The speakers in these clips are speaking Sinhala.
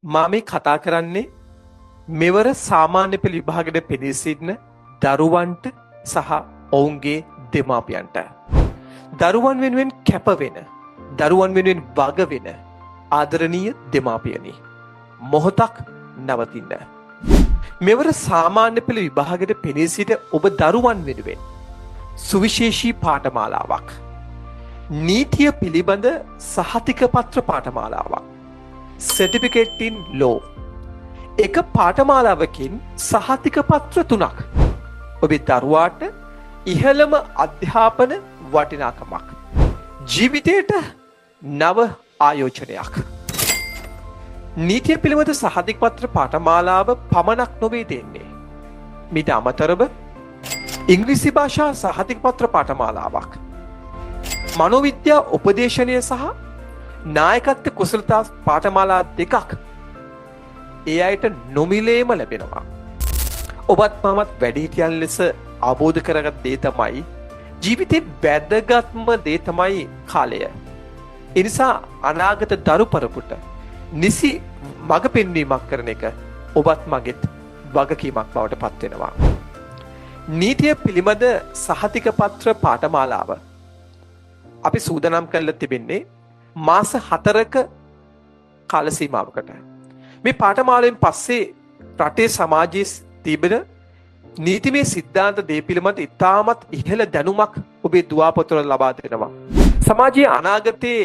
මම මේ කතා කරන්නේ මෙවර සාමාන්‍ය පෙළ විභාගයට පෙනී සිටින දරුවන්ට සහ ඔවුන්ගේ දෙමාපියන්ට. දරුවන් වෙනුවෙන් කැප වෙන, දරුවන් වෙනුවෙන් වග වෙන ආදරණීය දෙමාපියනි. මොහොතක් නවතින්න. මෙවර සාමාන්‍ය පෙළ විභාගයට පෙනී සිට ඔබ දරුවන් වෙනුවෙන් සුවිශේෂී පාඨමාලාවක්, නීතිය පිළිබඳ සහතික පත්‍ර පාඨමාලාවක්, Certificate in Law, එක පාඨමාලාවකින් සහතික පත්‍ර 3ක් ඔබේ දරුවාට ඉහළම අධ්‍යාපන වටිනාකමක්, ජීවිතයට නව ආයෝජනයක්. නීතිය පිළිබඳ සහතික පත්‍ර පාඨමාලාව පමණක් නොවේ දෙන්නේ. මීට අමතරව ඉංග්‍රීසි භාෂා සහතික පත්‍ර පාඨමාලාවක්, මනෝවිද්‍යා උපදේශනය සහ නායකත්ව කුසලතා පාඨමාලා 2ක් ඒ අයට නොමිලේම ලැබෙනවා. ඔබත් මමත් වැඩිහිටියන් ලෙස අවබෝධ කරගත් දේ තමයි ජීවිතේ වැදගත්ම දේ තමයි කාලය. ඒ නිසා අනාගත දරු පරපුරට නිසි මඟ පෙන්වීමක් කරන එක ඔබත් මගෙත් වගකීමක් බවට පත් වෙනවා. නීතිය පිළිබඳ සහතික පත්‍ර පාඨමාලාව අපි සූදානම් කරලා තිබෙන්නේ මාස 4ක කාල සීමාවකට. මේ පාඨමාලාවෙන් පස්සේ රටේ සමාජයේ තිබෙන නීතිමය සිද්ධාන්ත දේ පිළිබඳ ඉතාමත් ඉහළ දැනුමක් ඔබේ දුවාපොතවල ලබා දෙනවා. සමාජයේ අනාගතයේ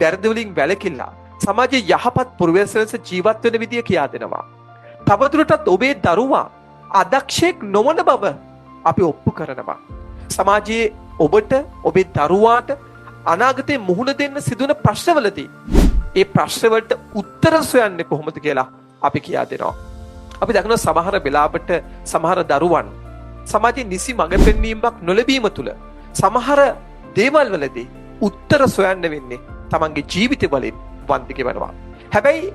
වැරදි වලින් වැළකීලා සමාජයේ යහපත් පුරවැසියන් ලෙස ජීවත් වෙන විදිය කියා දෙනවා. තවදුරටත් ඔබේ දරුවා අදක්ෂයෙක් නොවන බව අපි ඔප්පු කරනවා. සමාජයේ ඔබට, ඔබේ දරුවාට අනාගතයේ මුහුණ දෙන්න සිදුවන ප්‍රශ්නවලදී ඒ ප්‍රශ්නවලට උත්තර සොයන්නේ කොහොමද කියලා අපි කියා දෙනවා. අපි දකිනවා සමහර වෙලාවට සමහර දරුවන් සමාජයේ නිසි මඟ පෙන්වීමක් නොලැබීම තුළ සමහර දේවල් වලදී උත්තර සොයන්න වෙන්නේ තමන්ගේ ජීවිත වලින් වන්දි ගෙවනවා. හැබැයි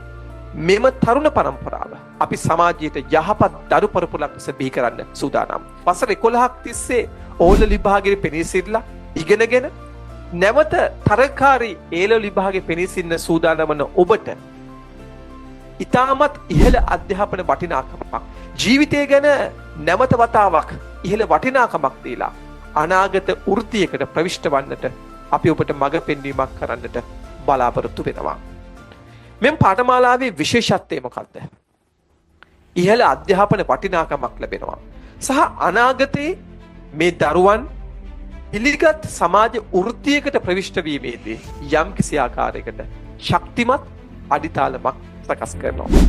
මෙම තරුණ පරම්පරාව අපි සමාජයට යහපත් දරු පරපුරක් ලෙස බිහි කරන්න සූදානම්. වසර 11ක් තිස්සේ ඕල විභාගයේ පෙනී සිටලා ඉගෙනගෙන නැවත තරකාරී ඒලෙවල් විභාගයේ පෙනී සිටින සූදානම් වන ඔබට ඉතාමත් ඉහළ අධ්‍යාපන වටිනාකමක්, ජීවිතය ගැන නැවත වතාවක් ඉහළ වටිනාකමක් දීලා අනාගත වෘත්තියකට ප්‍රවිෂ්ඨ වන්නට අපි ඔබට මඟ පෙන්වීමක් කරන්නට බලාපොරොත්තු වෙනවා. මෙම පාඨමාලාවේ විශේෂත්වය මොකක්ද? ඉහළ අධ්‍යාපන වටිනාකමක් ලැබෙනවා සහ අනාගතයේ මේ දරුවන් පිළිගත් සමාජ වෘත්තියකට ප්‍රවිෂ්ඨ වීමේදී යම් කිසි ආකාරයකට ශක්තිමත් අඩිතාලමක් සකස් කරනවා.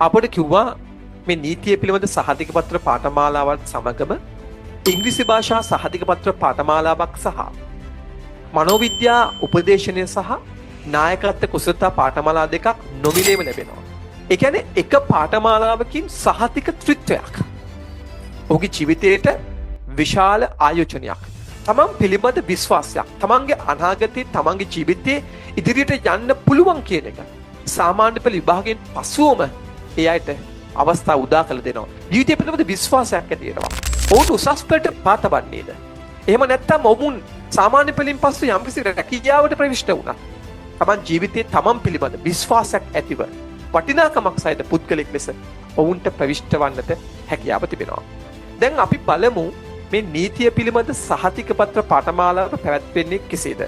අපට කිව්වා මේ නීතිය පිළිබඳ සහතික පත්‍ර පාඨමාලාවත් සමගම ඉංග්‍රීසි භාෂා සහතික පත්‍ර පාඨමාලාවක් සහ මනෝවිද්‍යා උපදේශනය සහ නායකත්ව කුසලතා පාඨමාලා 2ක් නොමිලේම ලැබෙනවා. ඒ කියන්නේ එක පාඨමාලාවකින් සහතික ත්‍රිත්වයක්. ඔහුගේ ජීවිතයට විශාල ආයෝජනයක්, තමන් පිළිබඳ විශ්වාසයක්, තමන්ගේ අනාගතයේ තමන්ගේ ජීවිතයේ ඉදිරියට යන්න පුළුවන් කියන එක සාමාන්‍ය පෙළ විභාගයෙන් පසුවම ඒ අයට අවස්ථාව උදා කළ දෙනවා. ජීවිතය පිළිබඳ විශ්වාසයක් ඇති වෙනවා. ඔවුන් උසස් පෙළට පාතබන්නේද? එහෙම නැත්නම් ඔවුන් සාමාන්‍ය පෙළින් පසු යම්කිසි රැකියාවට ප්‍රවිෂ්ඨ වුණා. තමන් ජීවිතයේ තමන් පිළිබඳ විශ්වාසයක් ඇතිව වටිනාකමක් සහිත පුද්ගලෙක් ලෙස ඔවුන්ට ප්‍රවිෂ්ඨ වන්නට හැකියාව තිබෙනවා. දැන් අපි බලමු මේ නීතිය පිළිබඳ සහතික පත්‍ර පාඨමාලාව පැවැත්වෙන්නේ කෙසේද?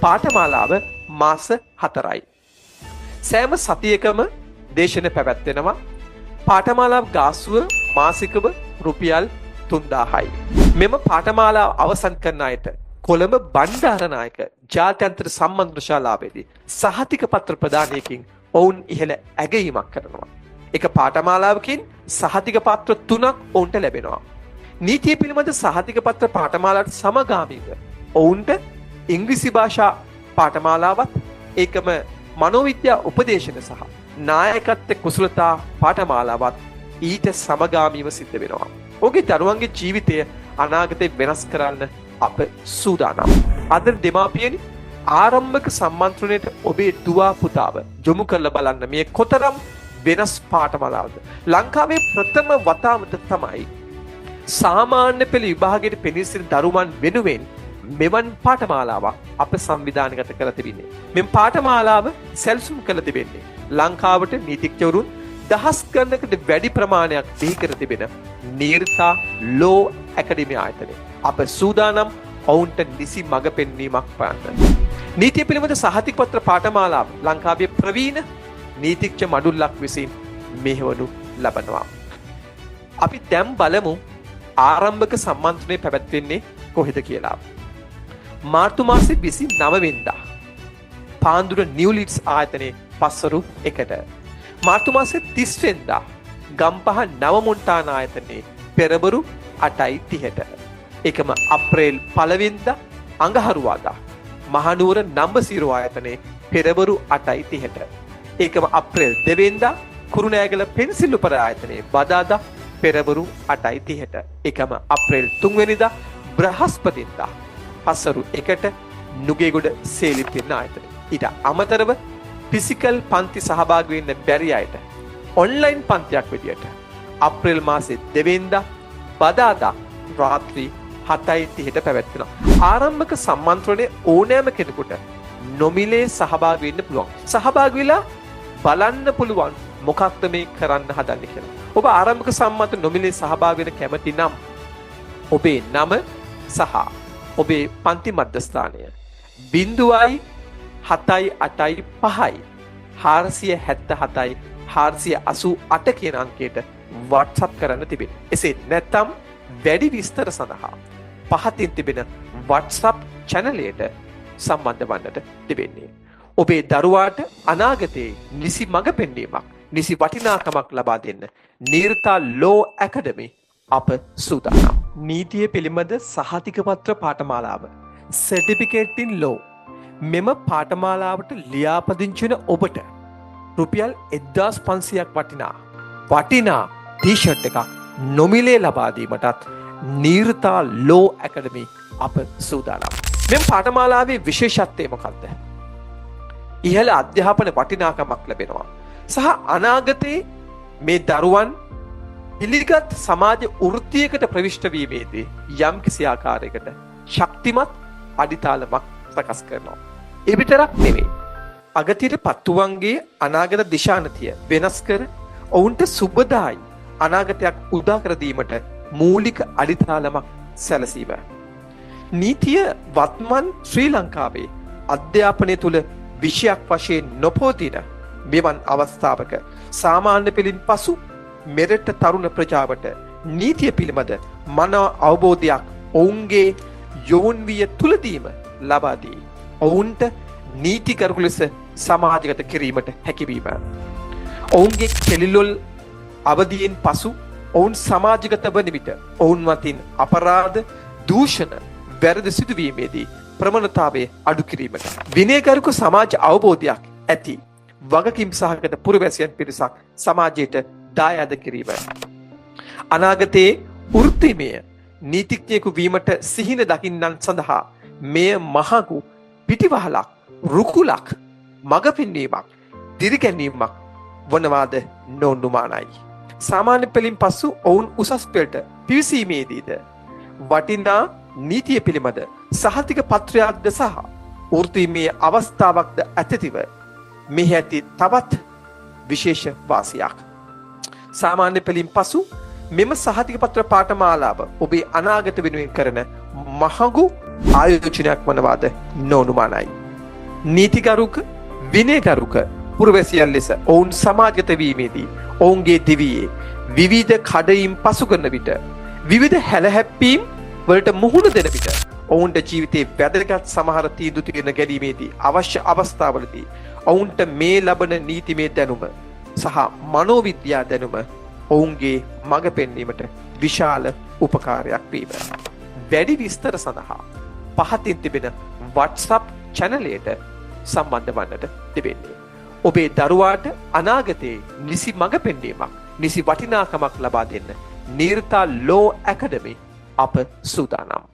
පාඨමාලාව මාස 4යි. සෑම සතියකම දේශන පැවැත්වෙනවා. පාඨමාලාව ගාස්තුව මාසිකව රුපියල් 3000යි. මෙම පාඨමාලාව අවසන් කරන අයට කොළඹ බණ්ඩාරනායක ජාත්‍යන්තර සම්මන්ත්‍රණ ශාලාවේදී සහතික පත්‍ර ප්‍රදානයකින් ඔවුන් ඉහළ ඇගයීමක් කරනවා. එක පාඨමාලාවකින් සහතික පත්‍ර 3ක් ඔවුන්ට ලැබෙනවා. නීතිය පිළිබඳ සහතික පත්‍ර පාඨමාලාවට සමගාමීව ඔවුන්ට ඉංග්‍රීසි භාෂා පාඨමාලාවත් ඒකම මනෝවිද්‍යා උපදේශන සහ නායකත්ව කුසලතා පාඨමාලාවත් ඊට සමගාමීව සිද්ධ වෙනවා. ඔහුගේ දරුවන්ගේ ජීවිතය අනාගතේ වෙනස් කරන්න අප සූදානම්. අද දෙමාපියනි, ආරම්භක සම්මන්ත්‍රණයට ඔබේ දුවා පුතාව යොමු කරලා බලන්න මේ කොතරම් වෙනස් පාඨමාලාවද. ලංකාවේ ප්‍රථම වතාවට තමයි සාමාන්‍ය පෙළ විභාගයට පෙනී සිටින දරුවන් වෙනුවෙන් මෙවන් පාඨමාලාවක් අප සංවිධානගත කර තිබෙන්නේ. මෙම පාඨමාලාව සැලසුම් කළ තිබෙන්නේ ලංකාවට නීතිඥවරුන් දහස් ගණනකට වැඩි ප්‍රමාණයක් බිහි කර තිබෙන නීර්තා ලෝ ඇකඩමි ආයතනය අප සූදානම් ඔවුන්ට නිසි මඟ පෙන්වීමක් පයන්න. නීතිය පිළිබඳ සහතිකපත්‍ර පාඨමාලාව ලංකාවේ ප්‍රවීණ නීතිඥ මඩුල්ලක් විසින් මෙහෙවනු ලබනවා. අපි දැන් බලමු ආරම්භක සම්මන්ත්‍රණය පැවැත්වෙන්නේ කොහෙද කියලා. මාර්තු මාසේ 29 වෙනිදා පාන්දුර නිව් ලීඩ්ස් ආයතනයේ පස්වරු 1ට මාර්තු මාසේ 30 වෙනිදා ගම්පහ නව මොන්ටානා ආයතනයේ පෙරබරු 8:30ට එකම අප්‍රේල් 1 වෙනිදා අඟහරුවාදා මහනුවර නම්බසිරෝ ආයතනයේ පෙරබරු 8:30ට එකම අප්‍රේල් 2 වෙනිදා කුරුණෑගල පෙන්සිල්ලුපර ආයතනයේ බදාදා පෙරබරු 8:30ට එකම අප්‍රේල් 3 වෙනිදා බ්‍රහස්පතින්දා පස්වරු 1ට නුගේගොඩ සේලිපින්න ආයතනය. ඊට අමතරව ෆිසිකල් පන්ති සහභාගී වෙන්න බැරි අයට ඔන්ලයින් පන්තියක් විදියට අප්‍රේල් මාසේ 2 වෙනිදා බදාදා රාත්‍රී 7:30ට පැවැත්වෙනවා. ආරම්භක සම්මන්ත්‍රණයේ ඕනෑම කෙනෙකුට නොමිලේ සහභාගී වෙන්න පුළුවන්. සහභාගී වෙලා බලන්න පුළුවන් මොකක්ද මේ කරන්න හදන්නේ කියලා. ඔබ ආරම්භක සම්මන්ත්‍රණ නොමිලේ සහභාගී වෙන්න කැමති නම් ඔබේ නම සහ ඔබේ පන්ති මධ්‍යස්ථානය 0.785 477 488 කියන අංකයට WhatsApp කරන්න තිබෙනවා. එසේ නැත්නම් වැඩි විස්තර සඳහා පහතින් තිබෙන WhatsApp channelයට සම්බන්ධ වන්නට තිබෙන්නේ. ඔබේ දරුවාට අනාගතයේ නිසි මඟ පෙන්වීමක්, නිසි වටිනාකමක් ලබා දෙන්න නීර්තා ලෝ ඇකඩමි අප සූදානම්. නීතිය පිළිබඳ සහතිකපත්‍ර පාඨමාලාව Certificate in Law මෙම පාඨමාලාවට ලියාපදිංචි වෙන ඔබට රුපියල් 1500ක් වටිනා ටී-ෂර්ට් එකක් නොමිලේ ලබා දීමටත් නීර්තා ලෝ ඇකඩමි අප සූදානම්. මෙම පාඨමාලාවේ විශේෂත්වය මොකක්ද? ඉහළ අධ්‍යාපන වටිනාකමක් ලැබෙනවා. සහ අනාගතයේ මේ දරුවන් පිළිගත් සමාජ වෘත්තියකට ප්‍රවිෂ්ඨ වීමේදී යම් කිසි ආකාරයකට ශක්තිමත් අඩිතාලමක් සකස් කරනවා. ඒ විතරක් නෙවෙයි. අගතියට පත්තුවන්ගේ අනාගත දිශානතිය වෙනස් කර ඔවුන්ට සුබදායි අනාගතයක් උදා කර දීමට මූලික අඩිතාලමක් සැලසීම. නීතිය වත්මන් ශ්‍රී ලංකාවේ අධ්‍යාපනය තුළ විෂයක් වශයෙන් නොපවතින මෙවන් අවස්ථාවක සාමාන්‍ය පෙළින් පසු මෙරට තරුණ ප්‍රජාවට නීතිය පිළිබඳ මනා අවබෝධයක් ඔවුන්ගේ යොවුන් විය තුලදීම ලබා දී ඔවුන්ට නීතිකරුක ලෙස සමාජගත කිරීමට හැකිවීම. ඔවුන්ගේ කෙලිලොල් අවදියෙන් පසු ඔවුන් සමාජගත වන විට ඔවුන් මතින් අපරාධ දූෂණ වැරදි සිදුවීමේදී ප්‍රමණතාවය අඩු කිරීමට විනයකරුක සමාජ අවබෝධයක් ඇති වගකීම් සහගත පුරවැසියන් පිරිසක් සමාජයට දායාද කිරීම. අනාගතයේ වෘත්තිමය නීතිඥයෙකු වීමට සිහින දකින්නන් සඳහා මෙය මහඟු පිටිවහලක්, රුකුලක්, මඟ පෙන්වීමක්, දිරිගැන්වීමක් වනවාද නොඅනුමානයි. සාමාන්‍ය පෙළින් පසු ඔවුන් උසස් පෙළට පිවිසීමේදීද වටිනා නීතිය පිළිබඳ සහතික පත්‍රයක්ද සහ වෘත්තිමය අවස්ථාවක්ද ඇතිව මෙහි ඇති තවත් විශේෂ වාසියක්. සාමාන්‍ය පෙළින් පසු මෙම සහතික පත්‍ර පාඨමාලාව ඔබේ අනාගත වෙනුවෙන් කරන මහඟු ආයෝජනයක් වනවාද නොඅනුමානයි. නීතිකරුක විනයකරුක පුරවැසියන් ලෙස ඔවුන් සමාජගත වීමේදී ඔවුන්ගේ දිවියේ විවිධ කඩයිම් පසු කරන විට විවිධ හැලහැප්පීම් වලට මුහුණ දෙන විට ඔවුන්ට ජීවිතයේ වැදගත් සමහර තීන්දුව తీරන ගැනීමේදී අවශ්‍ය අවස්ථාවලදී ඔවුන්ට මේ ලබන නීතිමය දැනුම සහ මනෝවිද්‍යා දැනුම ඔවුන්ගේ මඟ පෙන්වීමට විශාල උපකාරයක් වීම. වැඩි විස්තර සඳහා පහතින් තිබෙන WhatsApp channelයට සම්බන්ධ වන්නට තිබෙන්නේ. ඔබේ දරුවාට අනාගතයේ නිසි මඟ පෙන්වීමක්, නිසි වටිනාකමක් ලබා දෙන්න නීර්තා ලෝ ඇකඩමි අප සූදානම්.